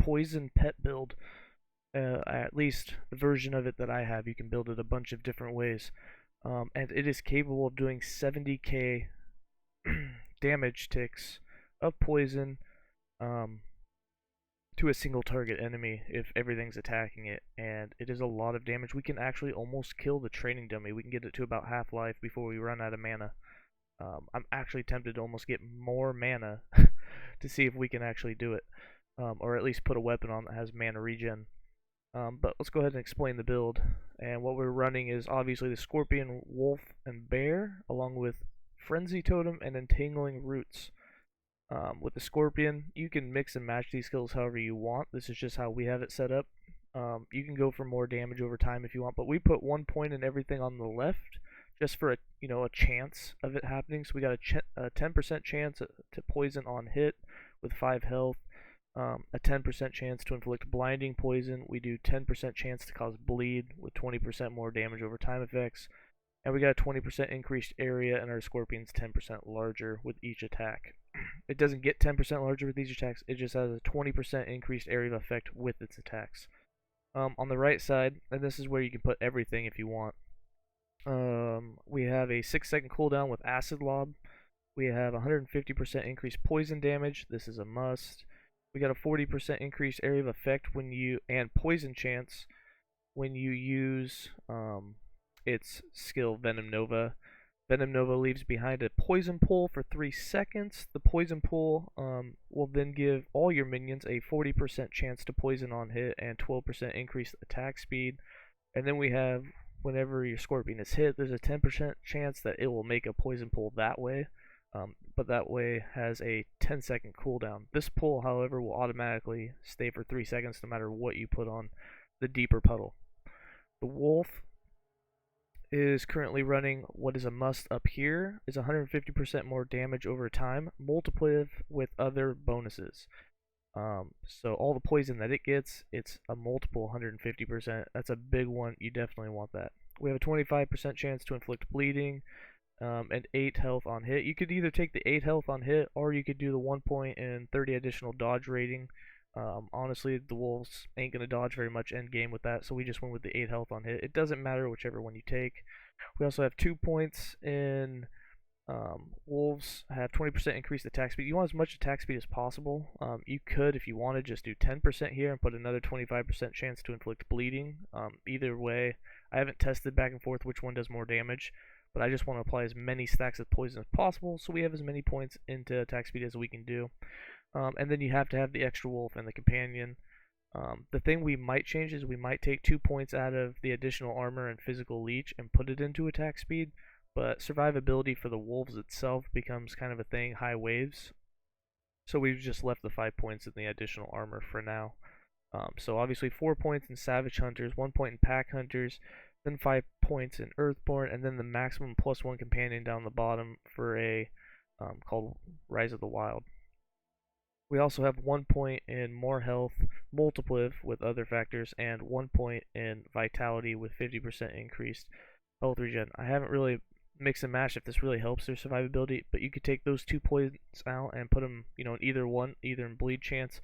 Poison Pet Build. At least the version of it that I have, you can build it a bunch of different ways. And it is capable of doing 70k damage ticks of poison um, to a single target enemy if everything's attacking it, and it is a lot of damage. We can actually almost kill the training dummy. We can get it to about half life before we run out of mana. I'm actually tempted to almost get more mana to see if we can actually do it, or at least put a weapon on that has mana regen. But let's go ahead and explain the build. And what we're running is obviously the Scorpion, Wolf, and Bear, along with Frenzy Totem and Entangling Roots. With the Scorpion, you can mix and match these skills however you want. This is just how we have it set up. You can go for more damage over time if you want, but we put 1 point in everything on the left just for a chance of it happening. So we got a 10% chance to poison on hit with 5 health. A 10% chance to inflict blinding poison. We do 10% chance to cause bleed with 20% more damage over time effects. And we got a 20% increased area, and our Scorpion's 10% larger with each attack. It doesn't get 10% larger with each attacks, it just has a 20% increased area of effect with its attacks. On the right side, and this is where you can put everything if you want, we have a 6-second cooldown with Acid Lob. We have 150% increased poison damage. This is a must. We got a 40% increased area of effect and poison chance when you use its skill Venom Nova. Venom Nova leaves behind a poison pool for 3 seconds. The poison pool will then give all your minions a 40% chance to poison on hit and 12% increased attack speed. And then we have, whenever your Scorpion is hit, there's a 10% chance that it will make a poison pool that way. But that way has a 10-second cooldown. This pull, however, will automatically stay for 3 seconds no matter what you put on the deeper puddle. The Wolf is currently running what is a must up here, is 150% more damage over time, multiplicative with other bonuses. So all the poison that it gets, it's a multiple 150%. That's a big one. You definitely want that. We have a 25% chance to inflict bleeding. And 8 health on hit. You could either take the 8 health on hit, or you could do the 1 point and 30 additional dodge rating. Honestly, the wolves ain't going to dodge very much end game with that, so we just went with the 8 health on hit. It doesn't matter whichever one you take. We also have 2 points in wolves, have 20% increased attack speed. You want as much attack speed as possible. You could, if you wanted, just do 10% here and put another 25% chance to inflict bleeding. Either way, I haven't tested back and forth which one does more damage, but I just want to apply as many stacks of poison as possible so we have as many points into attack speed as we can do. And then you have to have the extra wolf and the companion. The thing we might change is we might take 2 points out of the additional armor and physical leech and put it into attack speed, but survivability for the wolves itself becomes kind of a thing, high waves. So we've just left the 5 points in the additional armor for now. So obviously 4 points in Savage Hunters, 1 point in Pack Hunters, then 5 points in Earthborn, and then the maximum +1 companion down the bottom for a called Rise of the Wild. We also have 1 point in more health, multiplicative with other factors, and 1 point in vitality with 50% increased health regen. I haven't really mixed and matched if this really helps their survivability, but you could take those 2 points out and put them, in either one, either in bleed chance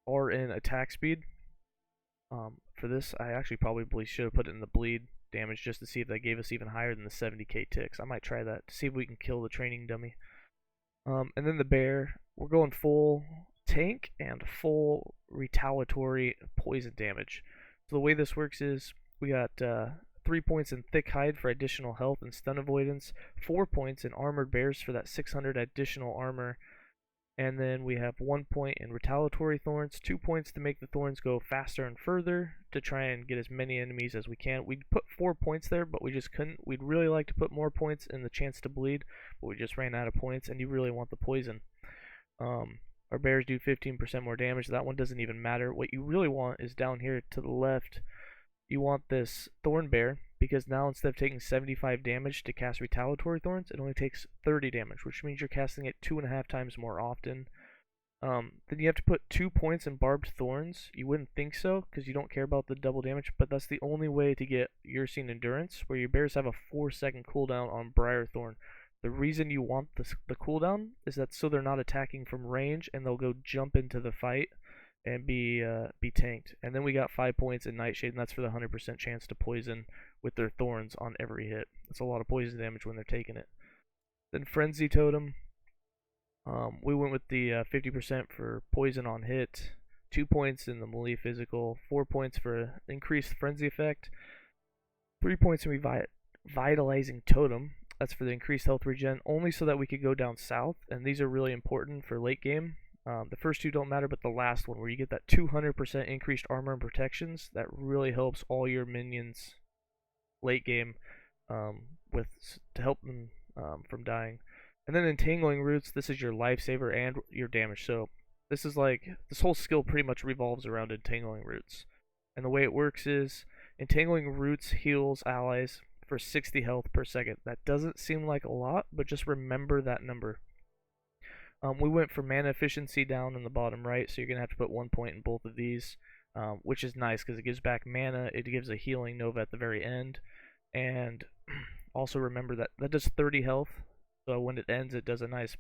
or in attack speed. For this, I actually probably should have put it in the bleed damage just to see if that gave us even higher than the 70kTicks. I might try that to see if we can kill the training dummy. And then the bear, we're going full tank and full retaliatory poison damage. So the way this works is we got 3 points in thick hide for additional health and stun avoidance, 4 points in armored bears for that 600 additional armor, and then we have 1 point in retaliatory thorns, 2 points to make the thorns go faster and further to try and get as many enemies as we can. We'd put 4 points there, but we just couldn't. We'd really like to put more points in the chance to bleed, but we just ran out of points, and you really want the poison. Our bears do 15% more damage. That one doesn't even matter. What you really want is down here to the left. You want this Thorn Bear, because now instead of taking 75 damage to cast Retaliatory Thorns, it only takes 30 damage, which means you're casting it 2.5 times more often. Then you have to put 2 points in Barbed Thorns. You wouldn't think so, because you don't care about the double damage, but that's the only way to get Ursine Endurance, where your bears have a 4-second cooldown on Briar Thorn. The reason you want the cooldown is that so they're not attacking from range, and they'll go jump into the fight and be tanked. And then we got 5 points in Nightshade, and that's for the 100% chance to poison with their thorns on every hit. That's a lot of poison damage when they're taking it. Then Frenzy Totem. We went with the 50% for poison on hit, 2 points in the melee physical, 4 points for increased frenzy effect, 3 points in revitalizing totem. That's for the increased health regen, only so that we could go down south, and these are really important for late game. The first two don't matter, but the last one, where you get that 200% increased armor and protections, that really helps all your minions late game to help them from dying. And then Entangling Roots, this is your lifesaver and your damage. So this whole skill pretty much revolves around Entangling Roots. And the way it works is Entangling Roots heals allies for 60 health per second. That doesn't seem like a lot, but just remember that number. We went for mana efficiency down in the bottom right, so you're going to have to put 1 point in both of these, which is nice because it gives back mana, it gives a healing nova at the very end, and also remember that does 30 health, so when it ends it does a nice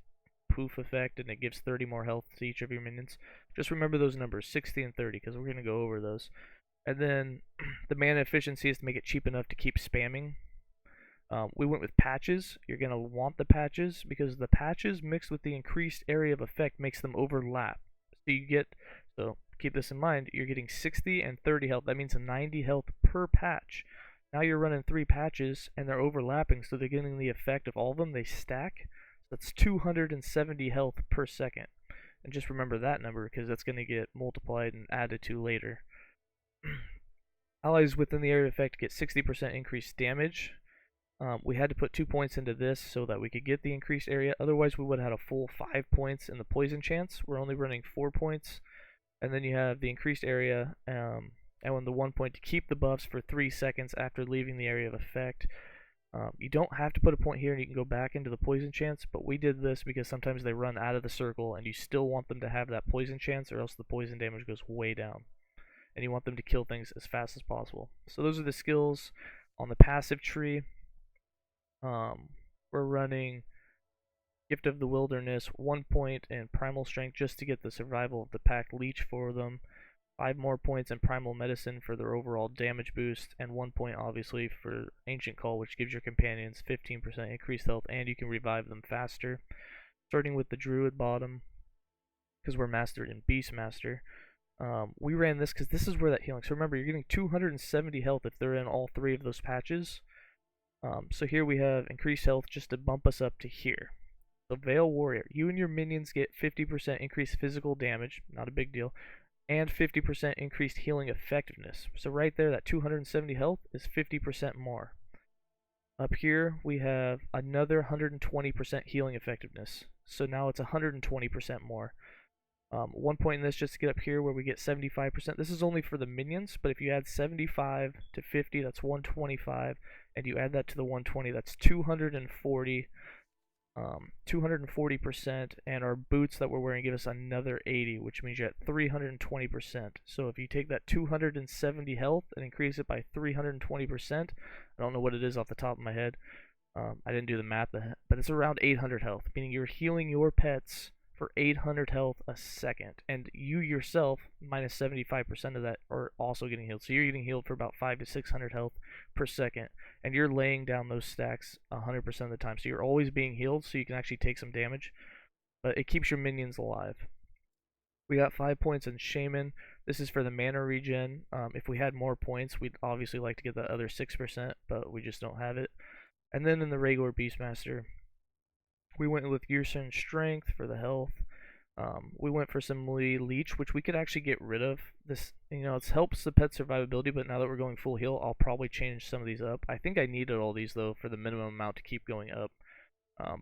poof effect and it gives 30 more health to each of your minions. Just remember those numbers, 60 and 30, because we're going to go over those. And then the mana efficiency is to make it cheap enough to keep spamming. We went with patches. You're going to want the patches because the patches mixed with the increased area of effect makes them overlap. So keep this in mind, you're getting 60 and 30 health. That means a 90 health per patch. Now you're running 3 patches and they're overlapping, so they're getting the effect of all of them. They stack. That's 270 health per second. And just remember that number because that's going to get multiplied and added to later. Allies within the area of effect get 60% increased damage. We had to put 2 points into this so that we could get the increased area. Otherwise, we would have had a full 5 points in the poison chance. We're only running 4 points. And then you have the increased area, and the 1 point to keep the buffs for 3 seconds after leaving the area of effect. You don't have to put a point here and you can go back into the poison chance, but we did this because sometimes they run out of the circle and you still want them to have that poison chance or else the poison damage goes way down. And you want them to kill things as fast as possible. So those are the skills on the passive tree. We're running Gift of the Wilderness, 1 point in Primal Strength just to get the survival of the pack leech for them, 5 more points in Primal Medicine for their overall damage boost, and 1 point obviously for Ancient Call, which gives your companions 15% increased health and you can revive them faster. Starting with the Druid bottom, because we're mastered in Beastmaster. We ran this because this is where that healing. So remember, you're getting 270 health if they're in all 3 of those patches. So here we have increased health just to bump us up to here. So Veil Warrior, you and your minions get 50% increased physical damage, not a big deal, and 50% increased healing effectiveness. So right there, that 270 health is 50% more. Up here, we have another 120% healing effectiveness. So now it's 120% more. 1 point in this just to get up here where we get 75%. This is only for the minions, but if you add 75 to 50, that's 125, and you add that to the 120, that's 240. 240%, and our boots that we're wearing give us another 80, which means you're at 320%. So if you take that 270 health and increase it by 320%, I don't know what it is off the top of my head. I didn't do the math, but it's around 800 health, meaning you're healing your pets for 800 health a second, and you yourself, minus 75% of that, are also getting healed. So you're getting healed for about 500 to 600 health per second, and you're laying down those stacks 100% of the time. So you're always being healed, so you can actually take some damage, but it keeps your minions alive. We got 5 points in Shaman. This is for the mana regen. If we had more points, we'd obviously like to get that other 6%, but we just don't have it. And then in the regular Beastmaster, we went with Gearson Strength for the health. We went for some melee leech, which we could actually get rid of. This, it helps the pet survivability, but now that we're going full heal, I'll probably change some of these up. I think I needed all these, though, for the minimum amount to keep going up.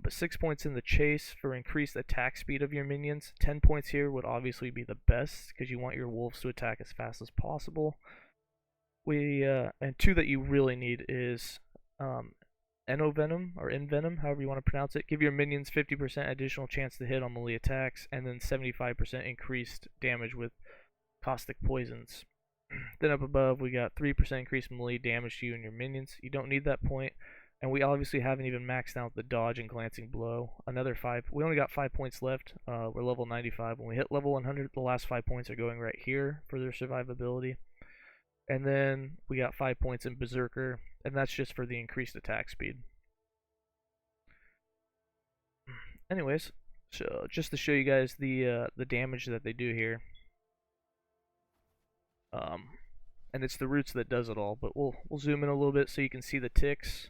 But 6 points in the chase for increased attack speed of your minions. 10 points here would obviously be the best, because you want your wolves to attack as fast as possible. And 2 that you really need is Ennovenom, or Envenom, however you want to pronounce it. Give your minions 50% additional chance to hit on melee attacks, and then 75% increased damage with caustic poisons. Then up above, we got 3% increased melee damage to you and your minions. You don't need that point. And we obviously haven't even maxed out the dodge and glancing blow. Another 5. We only got 5 points left. We're level 95. When we hit level 100, the last 5 points are going right here for their survivability. And then we got 5 points in Berserker, and that's just for the increased attack speed. Anyways, so just to show you guys the damage that they do here. And it's the roots that does it all, but we'll zoom in a little bit so you can see the ticks.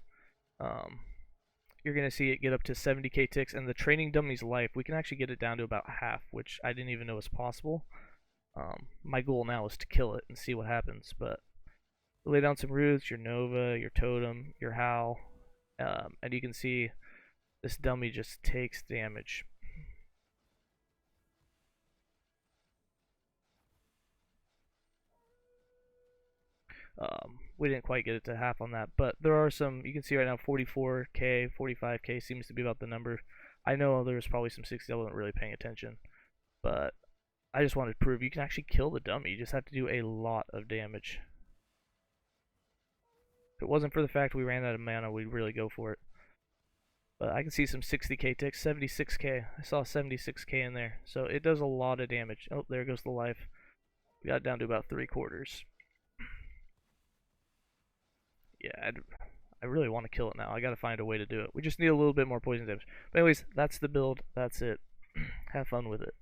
You're going to see it get up to 70k ticks, and the training dummy's life, we can actually get it down to about half, which I didn't even know was possible. My goal now is to kill it and see what happens, but lay down some roots, your Nova, your Totem, your Howl, and you can see this dummy just takes damage. We didn't quite get it to half on that, but there are some, you can see right now 44k, 45k seems to be about the number. I know there's probably some 60 I wasn't really paying attention, but I just wanted to prove you can actually kill the dummy. You just have to do a lot of damage. If it wasn't for the fact we ran out of mana, we'd really go for it. But I can see some 60k ticks, 76k. I saw 76k in there, so it does a lot of damage. Oh, there goes the life. We got down to about 3/4. Yeah, I really want to kill it now. I gotta find a way to do it. We just need a little bit more poison damage. But anyways, that's the build. That's it. Have fun with it.